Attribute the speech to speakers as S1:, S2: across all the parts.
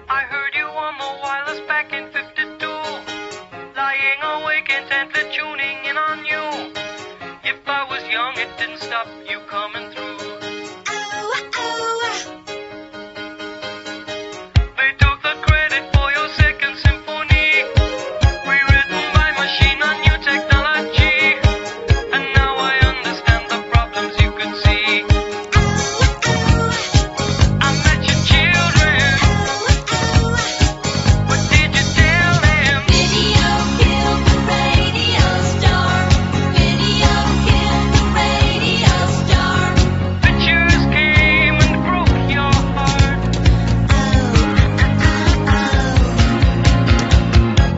S1: I heard you on the wireless back in 52, lying awake intently tuning in on you. If I was young, it didn't stop you coming through. They took the credit for your second symphony, rewritten by machine on new technology. And now I understand the problems you could see. I met your children. What did you tell them?
S2: Video killed the radio star. Video killed the radio star.
S1: Pictures came and broke your heart.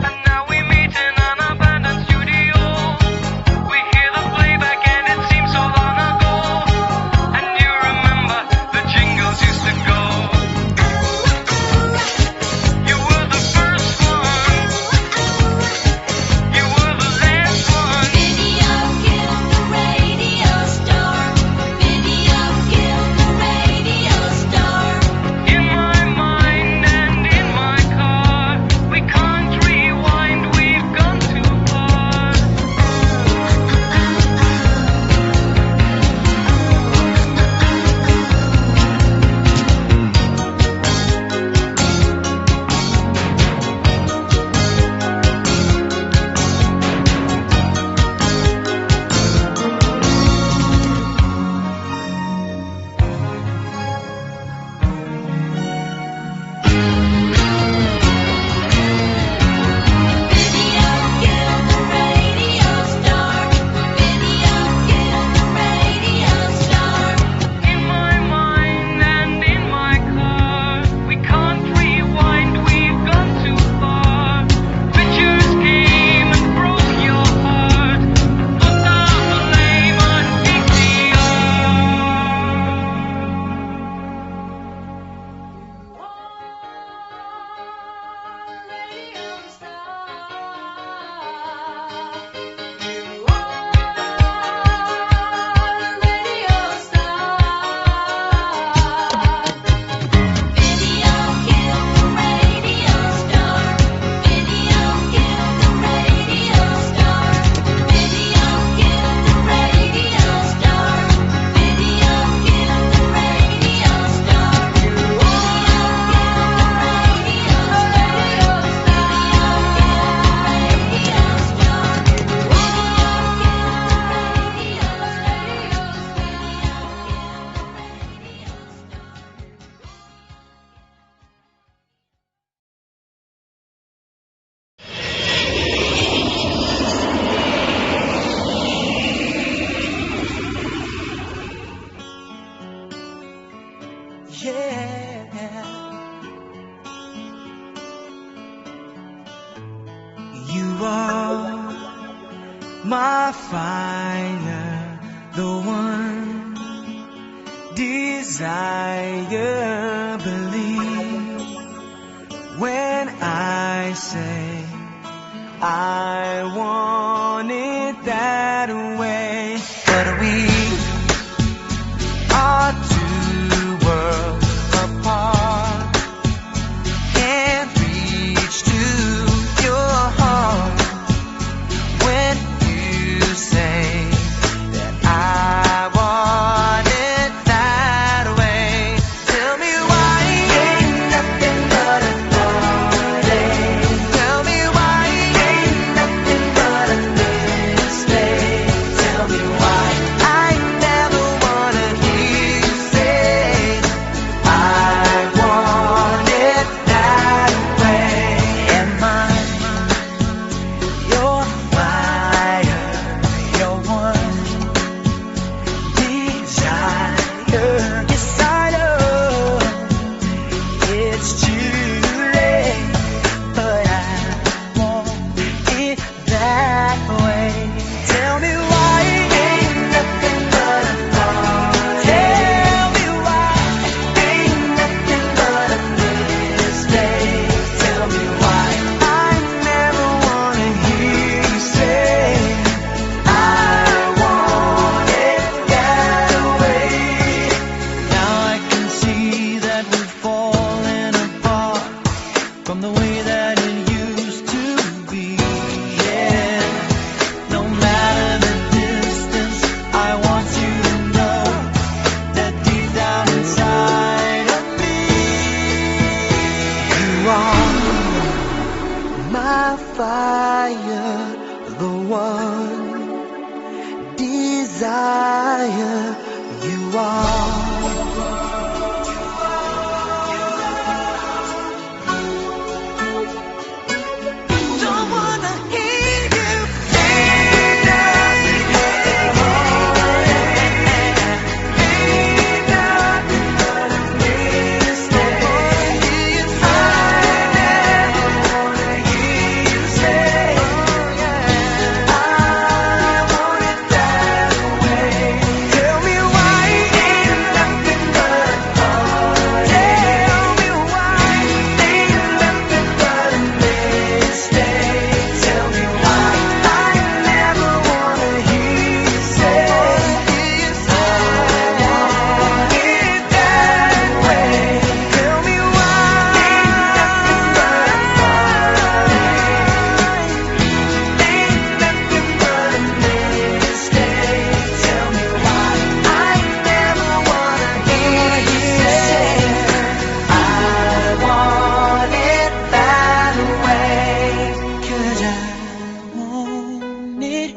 S1: And now we meet in an abandoned studio. We hear the playback and it seems so long ago. And you remember the jingles used to go. You were the first one. You were the last one.
S2: Video killed the radio star. Video killed the radio star.
S1: In my mind and in my car, we can't rewind, we've gone too far.
S2: Video killed the radio star. Video killed the radio star.
S1: In my mind and in my car, we can't rewind, we've gone too far. Pictures came and broke your heart. Put down the blame on
S2: Video killed the radio star. Video killed the radio star. Video killed the radio star. Video killed the radio star. Video killed the radio
S3: Yeah, you are my fire, the one desire. Believe when I say I want it that way. But we are two worlds apart. Can't reach to your heart when you say that I want it that way. Tell me why ain't nothing but a party. Tell me why ain't nothing but a fire, the one desire you are. Don't wanna hear you say nothing but a mistake. I never wanna hear you say, I want it that way. Tell me why ain't nothing but heart. Tell me why ain't nothing but a mistake. Tell me why I never wanna hear you say, I want it that way. Tell me why ain't nothing but heart. Ain't nothing but a mistake. Tell me why I never wanna hear you say, I want it that way. 'Cause I want it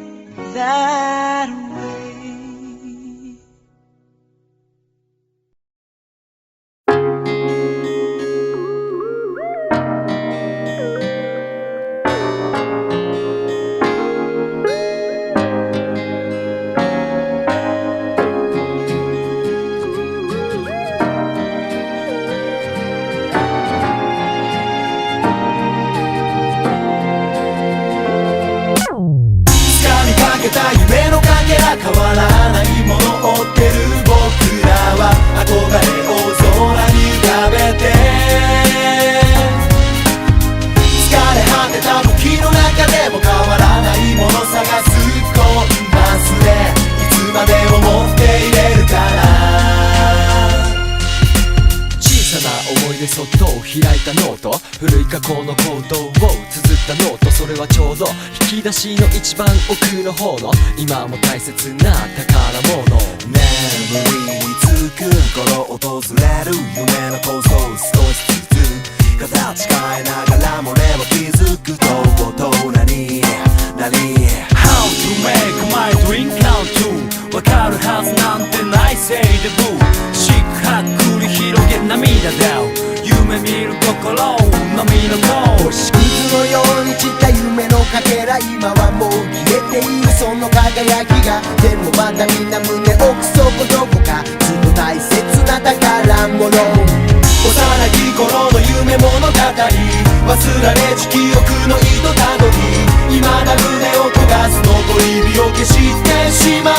S3: that way.
S4: 掴みかけた夢のかけら変わらないものを追ってる僕らは憧れを空に浮かべて疲れ果てた時の中でも変わらないもの探すコンパスでいつまでも持っていれるから小さな思い出そっと開いたノート古い過去の行動を綴ったノートそれはちょうど引き出しの一番奥の方の今も大切な宝物眠りにつく頃訪れる夢の構想少しずつ形変えながらも俺も気づくと大人になり How to make my dream come true わかるはずなんてないせいでブー四苦八苦に広げ涙だ夢見る心のみのも星屑のように散った夢のかけら今はもう消えているその輝きがでもまだみんな胸奥底どこかずっと大切な宝物幼き頃の夢物語忘られし記憶の糸たどり未だ胸を焦がす残り火を消してしまわ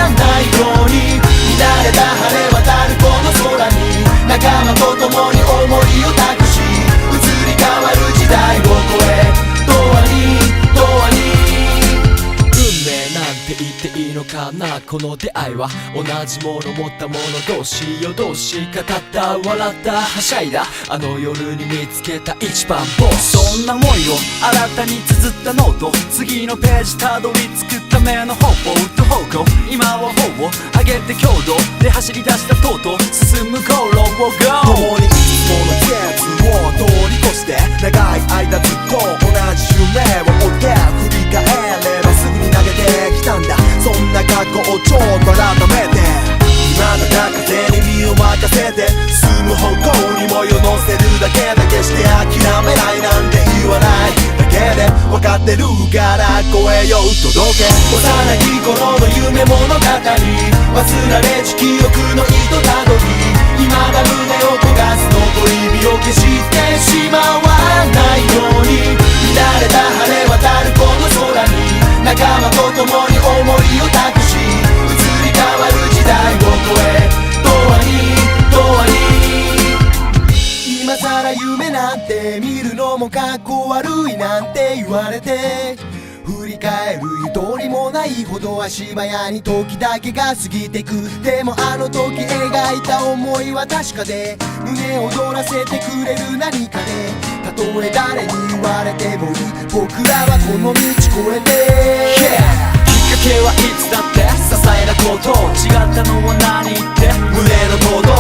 S4: ないように乱れた晴れ渡るこの空に仲間と共に思いを託し移り変わる時代を超え永遠に運命なんて言っていいのかなこの出会いは同じもの持った者同士夜通し語った笑ったはしゃいだあの夜に見つけた一番ボスそんな思いを新たに綴ったノート次のページたどり着くための方法と方向今は方を上げて強度で走り出したとうとう進むゴールを GO 共にいつもの季節を通り越して長い間ずっと同じ夢を追って振り返ればすぐに投げてきたんだそんな過去をちょっと改めて未だ風に身を任せて進む方向にもよ乗せるだけで決して諦めないなんて言わないだけで分かってるから声よ届け幼き頃の夢物語忘られし記憶の糸たどり未だ胸を焦がす残り火を消してしまわないように乱れた晴れ渡るこの空に仲間と共に思いを託し移り変わる時代を超え永遠に今さら夢なんて見るのもかっこ悪いなんて言われて振り返るゆとりもないほど足早に時だけが過ぎてくでもあの時描いた思いは確かで胸躍らせてくれる何かでたとえ誰に言われてもいい僕らはこの道越えて、きっかけはいつだって些細なこと違ったのは何って胸の鼓動